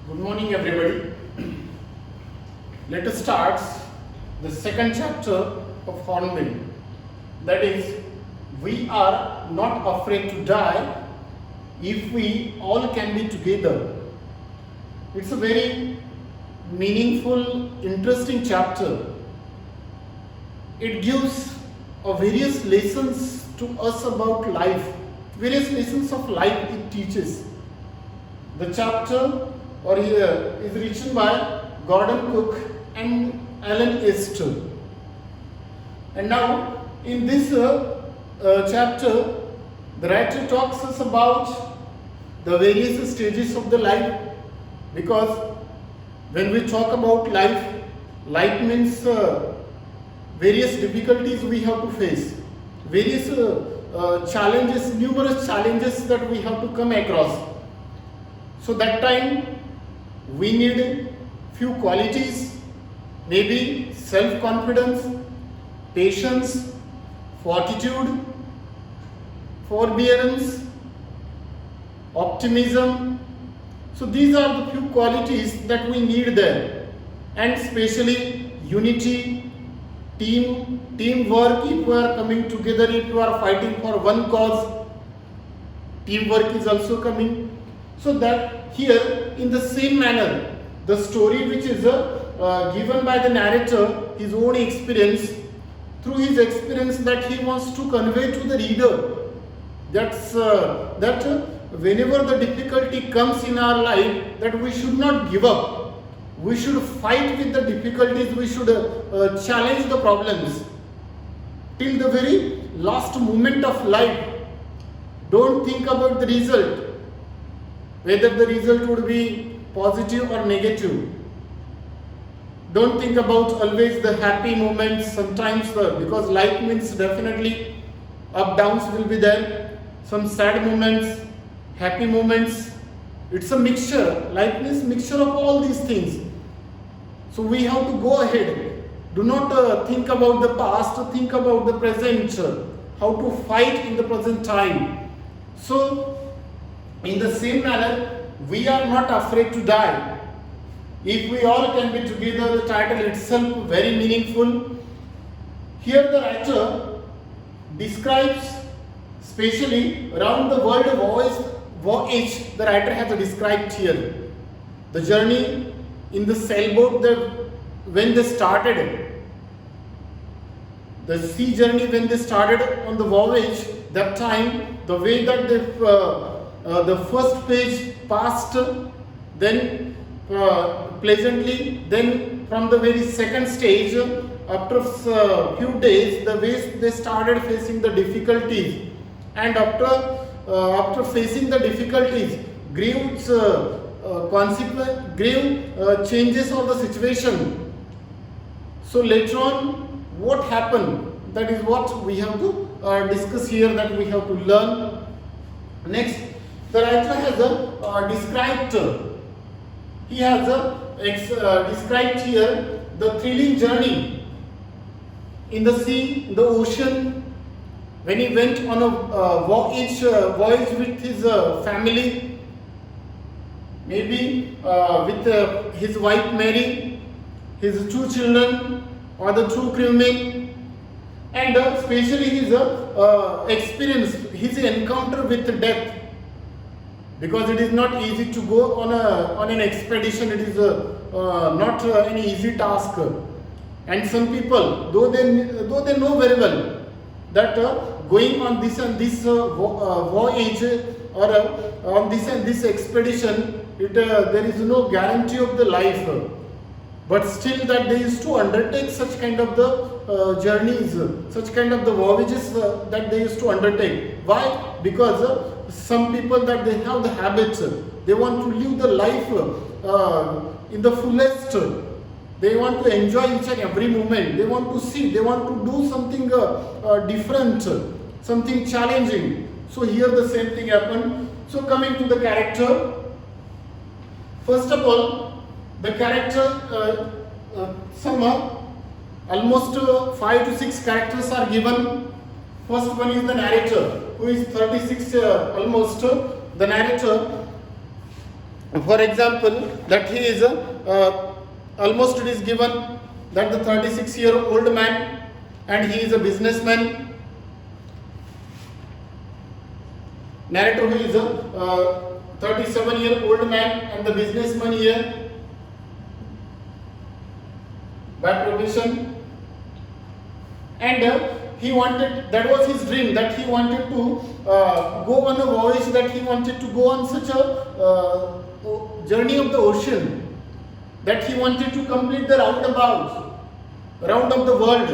Good morning, everybody. Let us start the second chapter of Hornbill. That is, we are not afraid to die if we all can be together. It's a very meaningful, interesting chapter. It gives various lessons to us about life, various lessons of life it teaches. The chapter is written by Gordon Cook and Alan Esther. And now, in this chapter, the writer talks us about the various stages of the life, because when we talk about life means various difficulties we have to face, various challenges, numerous challenges that we have to come across. So that time we need few qualities, maybe self-confidence, patience, fortitude, forbearance, optimism. So these are the few qualities that we need there, and especially unity, teamwork. If we are coming together, if we are fighting for one cause, teamwork is also coming. So that here, in the same manner, the story which is given by the narrator, his own experience, through his experience that he wants to convey to the reader, that whenever the difficulty comes in our life, that we should not give up. We should fight with the difficulties, we should challenge the problems till the very last moment of life. Don't think about the result, whether the result would be positive or negative. Don't think about always the happy moments. Sometimes because life means definitely up downs will be there, some sad moments, happy moments. It's a mixture. Life means mixture of all these things. So we have to go ahead. Do not think about the past, think about the present, how to fight in the present time. So in the same manner, we are not afraid to die. If we all can be together, the title itself very meaningful. Here the writer describes, especially around the world voyage, the writer has described here. The journey in the sailboat, when they started, the sea journey when they started on the voyage, that time, the way that they the first page passed, then pleasantly, then from the very second stage, after a few days, the way they started facing the difficulties, and after facing the difficulties, grave changes of the situation. So later on, what happened? That is what we have to discuss here, that we have to learn. Next, the writer has described described here the thrilling journey in the sea, in the ocean, when he went on a voyage with his family, maybe with his wife Mary, his two children, or the two crewmen, and especially his experience, his encounter with death. Because it is not easy to go on an expedition. It is not an easy task. And some people, though they know very well that going on this and this voyage, or on this and this expedition, there is no guarantee of the life. But still, that they used to undertake such kind of the journeys, such kind of the voyages that they used to undertake. Why? Because some people, that they have the habits, they want to live the life in the fullest. They want to enjoy each and every moment. They want to see, they want to do something different, something challenging. So here the same thing happened. So coming to the character, first of all, the character, almost 5 to 6 characters are given. First one is the narrator, who is 36 almost. The narrator, For example, that he is almost it is given that the 36-year-old man and he is a businessman. Narrator who is a 37-year-old man and the businessman here by profession, and he wanted, that was his dream, that he wanted to go on a voyage, that he wanted to go on such a journey of the ocean, that he wanted to complete the round of the world,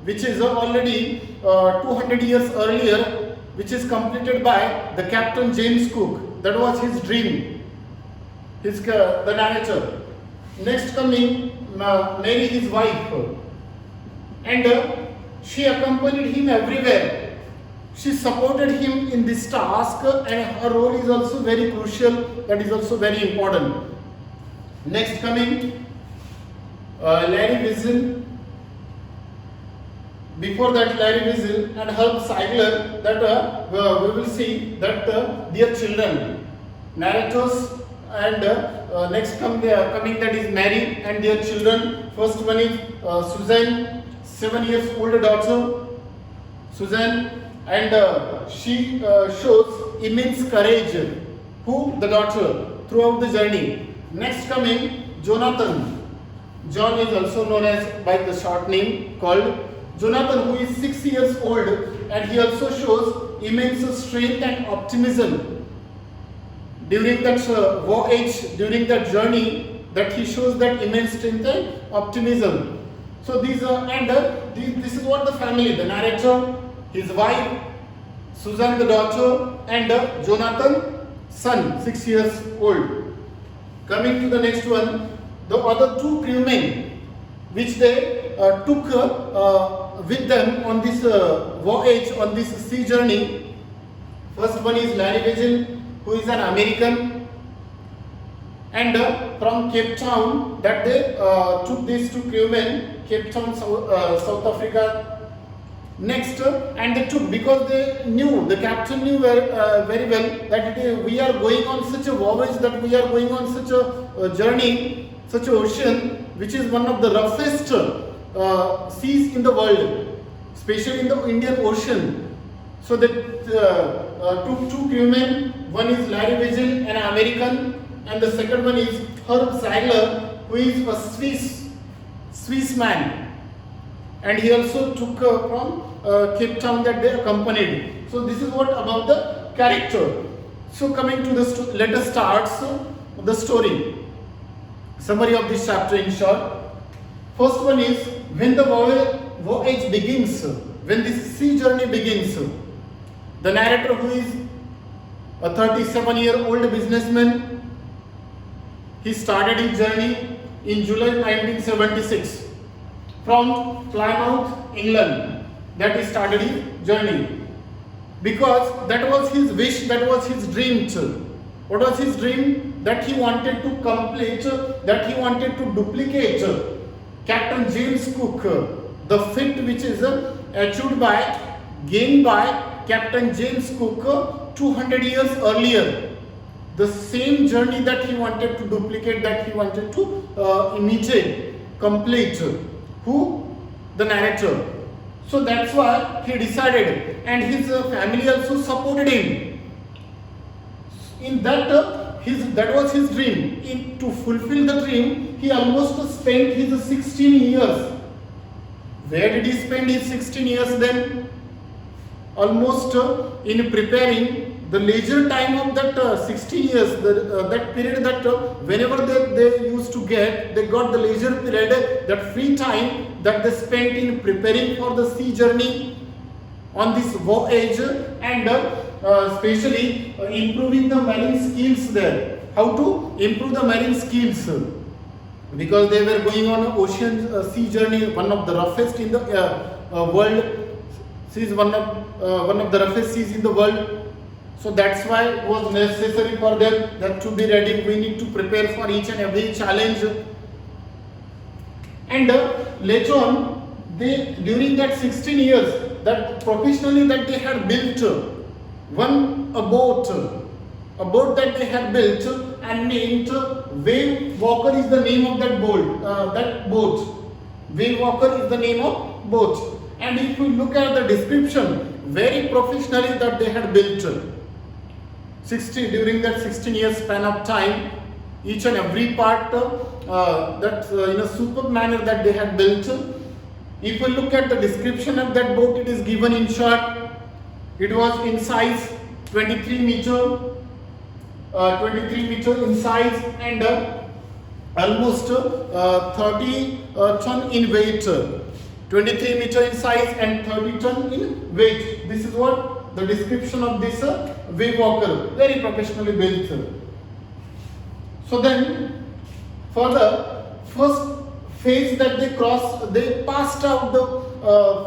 which is already 200 years earlier, which is completed by the Captain James Cook. That was his dream, the narrator. Next coming Mary, his wife, and she accompanied him everywhere. She supported him in this task, and her role is also very crucial, that is also very important. Next coming Larry Wiesel. Before that, Larry Wiesel and Herb Seigler, that we will see that dear children, narrators, and next coming that is Mary and their children. First one is Suzanne, 7 years old daughter, Suzanne, and she shows immense courage, who the daughter, throughout the journey. Next coming Jonathan. John is also known as by the short name called Jonathan, who is 6 years old, and he also shows immense strength and optimism during that voyage, during that journey, that he shows that immense strength and optimism. So these are, and this is what the family, the narrator, his wife, Susan the daughter, and Jonathan son, 6 years old. Coming to the next one, the other two crewmen which they took with them on this voyage, on this sea journey. First one is Larry Wiesel, who is an American, and from Cape Town, that they took these two crewmen, Cape Town, South Africa. Next, and they took, because they knew, the captain knew very well that we are going on such a voyage, that we are going on such a journey, such an ocean, which is one of the roughest seas in the world, especially in the Indian Ocean. So they took two crewmen. One is Larry Wiesel, an American, and the second one is Herb Seigler, who is a Swiss man. And he also took from Cape Town, that they accompanied. So this is what about the character. So coming to the let us start the story. Summary of this chapter in short. First one is, when the voyage begins, when this sea journey begins, the narrator, who is a 37-year-old businessman, he started his journey in July 1976 from Plymouth, England. That he started his journey, because that was his wish, that was his dream too. What was his dream? That he wanted to complete, that he wanted to duplicate Captain James Cook, the feat which is gained by Captain James Cook 200 years earlier. The same journey that he wanted to duplicate, that he wanted to imitate, complete. Who? The narrator. So that's why he decided, and his family also supported him. In that, that was his dream. To fulfill the dream, he almost spent his 16 years. Where did he spend his 16 years then? Almost in preparing the leisure time of that 16 years, that period, that whenever they used to get, they got the leisure period, that free time that they spent in preparing for the sea journey on this voyage, and especially improving the marine skills there. How to improve the marine skills? Because they were going on an ocean sea journey, one of the roughest in the world. Seas, one of the roughest seas in the world. So that's why it was necessary for them that to be ready. We need to prepare for each and every challenge. And later on, during that 16 years, that professionally that they had built a boat a boat that they had built and named Wave Walker is the name of that boat. Wave Walker is the name of boat. And if you look at the description, very professionally that they had built. During that 16 years span of time, each and every part in a superb manner that they had built. If you look at the description of that boat, it is given in short. It was in size 23 meter in size and almost 30 ton in weight. 23 meter in size and 30 ton in weight. This is what the description of this Wave Walker, very professionally built. So then, for the first phase that they crossed, they passed out the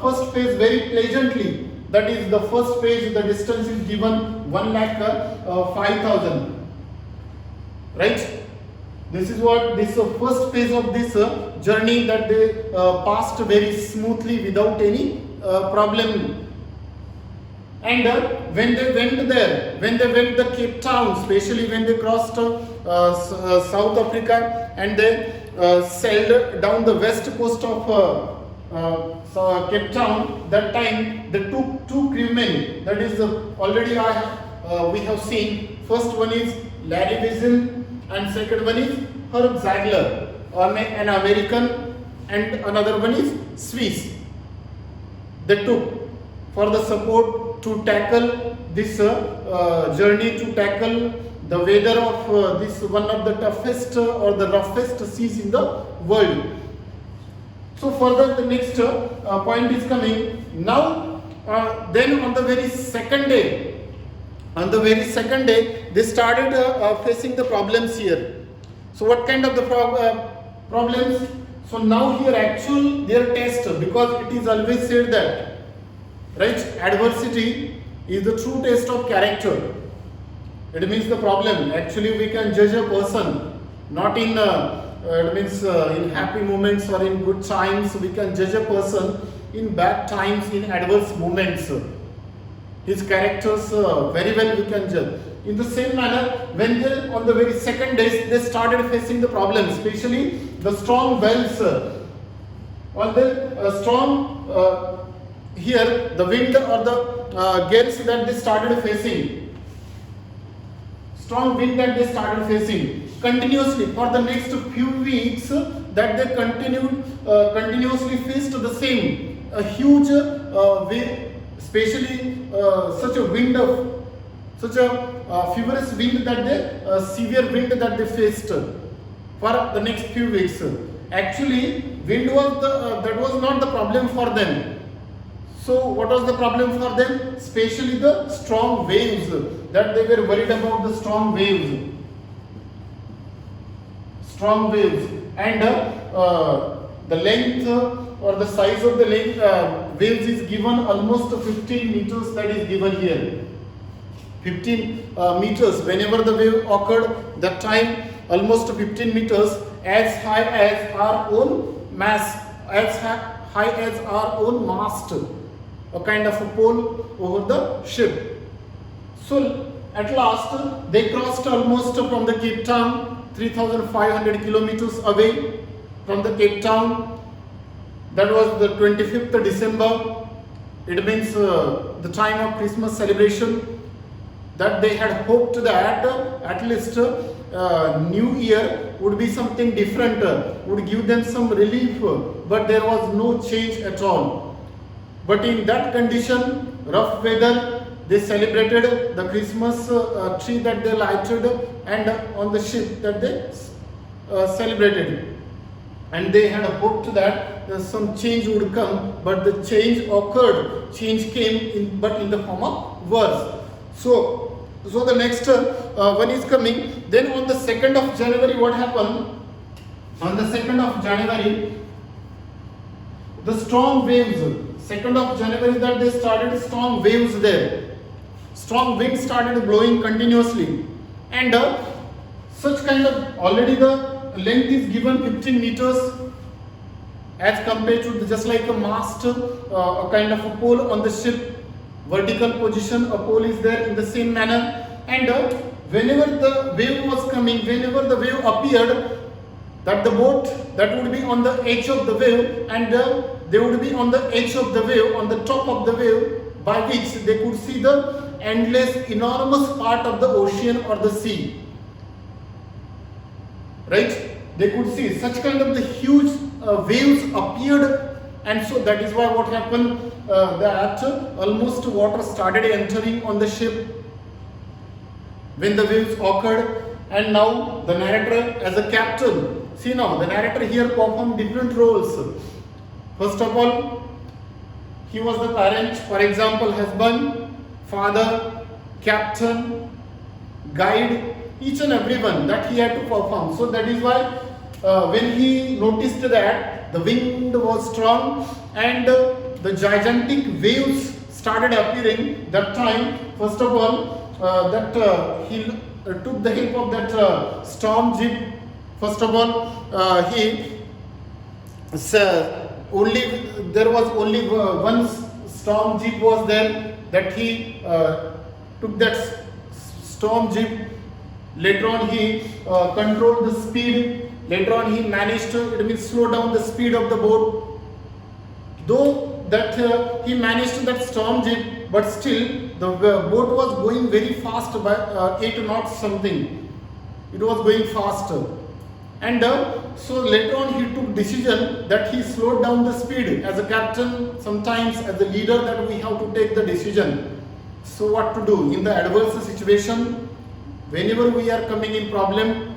first phase very pleasantly. That is the first phase, the distance is given 1,05,000. Right? This is what this first phase of this journey that they passed very smoothly without any problem. And when they went there, when they went to Cape Town, especially when they crossed South Africa and they sailed down the west coast of Cape Town, that time they took two crewmen. That is already we have seen. First one is Larry Wiesel and second one is Herb Ziegler, an American, and another one is Swiss. They took for the support to tackle this journey, to tackle the weather of this one of the toughest or the roughest seas in the world. So further the next point is coming. Now then on the very second day, they started facing the problems here. So what kind of the problems? So now here actual their test, because it is always said that, right, adversity is the true test of character. It means the problem. Actually we can judge a person not in in happy moments or in good times. We can judge a person in bad times, in adverse moments. His characters very well we can judge. In the same manner, when they, on the very second day, they started facing the problem, especially the strong wells. On the strong here, the wind or the gales that they started facing. Strong wind that they started facing continuously for the next few weeks, that they continuously faced the same huge wave, especially such a wind of such a furious wind that they severe wind that they faced for the next few weeks. Actually, wind was that was not the problem for them. So what was the problem for them? Especially the strong waves, that they were worried about the strong waves. Strong waves, and the length or the size of the waves is given almost 15 meters, that is given here. 15 meters, whenever the wave occurred, that time almost 15 meters, as high as our own mass, as high as our own mast, a kind of a pole over the ship. So at last they crossed almost from the Cape Town, 3,500 kilometers away from the Cape Town. That was the 25th December. It means the time of Christmas celebration, that they had hoped that at least New Year would be something different, would give them some relief, but there was no change at all. But in that condition, rough weather, they celebrated the Christmas tree that they lighted, and on the ship that they celebrated. And they had hoped that some change would come, but the change occurred. Change came, but in the form of worse. So the next one is coming. Then on the 2nd of January, what happened? On the 2nd of January, the strong waves. 2nd of January, that they started strong waves there. Strong wind started blowing continuously, and such kind of, already the length is given 15 meters as compared to just like a mast, a kind of a pole on the ship, vertical position, a pole is there in the same manner. And whenever the wave was coming, whenever the wave appeared, that the boat that would be on the edge of the wave, and they would be on the edge of the wave, on the top of the wave, by which they could see the endless, enormous part of the ocean or the sea. Right? They could see such kind of the huge waves appeared, and so that is why what happened, that almost water started entering on the ship when the waves occurred. And now the narrator as a captain, see now the narrator here performed different roles. First of all, he was the parent, for example, husband, father, captain, guide, each and everyone that he had to perform. So that is why when he noticed that the wind was strong and the gigantic waves started appearing, that time, first of all, he took the help of that storm jeep. First of all, there was only one storm jeep was there, that he took that storm jeep. Later on he controlled the speed. Later on he managed to, it means, slow down the speed of the boat. Though that he managed that storm jeep, but still the boat was going very fast by 8 knots something. It was going faster. And so later on he took decision that he slowed down the speed. As a captain, sometimes as a leader, that we have to take the decision. So what to do in the adverse situation, whenever we are coming in problem,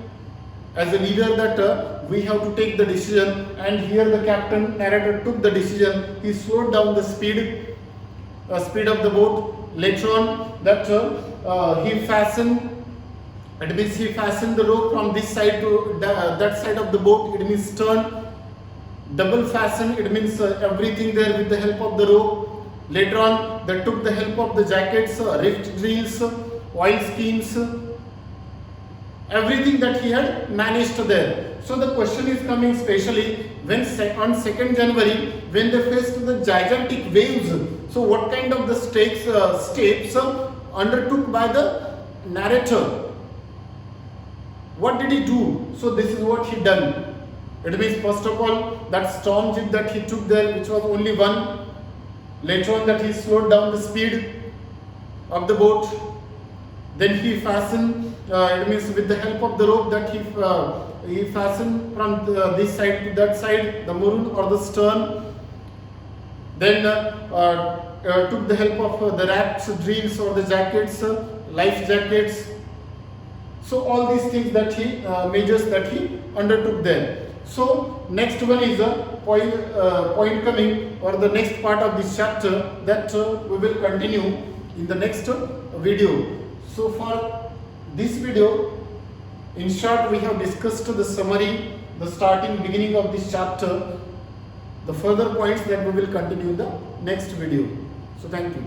as a leader, that we have to take the decision. And here the captain narrator took the decision. He slowed down the speed of the boat. Later on that he fastened, it means he fastened the rope from this side to that side of the boat, it means stern, double fasten, it means everything there with the help of the rope. Later on they took the help of the jackets, rift drills, oil skins, everything that he had managed there. So the question is coming especially when on 2nd January, when they faced the gigantic waves. So what kind of the steps undertook by the narrator? What did he do? So this is what he done. It means first of all that storm jeep that he took there, which was only one. Later on that he slowed down the speed of the boat. Then he fastened, it means with the help of the rope that he fastened from this side to that side, the maroon or the stern. Then took the help of the wraps, drills or the jackets, life jackets. So all these things that he, measures that he undertook there. So next one is a point coming, or the next part of this chapter, that we will continue in the next video. So for this video, in short, we have discussed the summary, the starting, beginning of this chapter. The further points that we will continue in the next video. So thank you.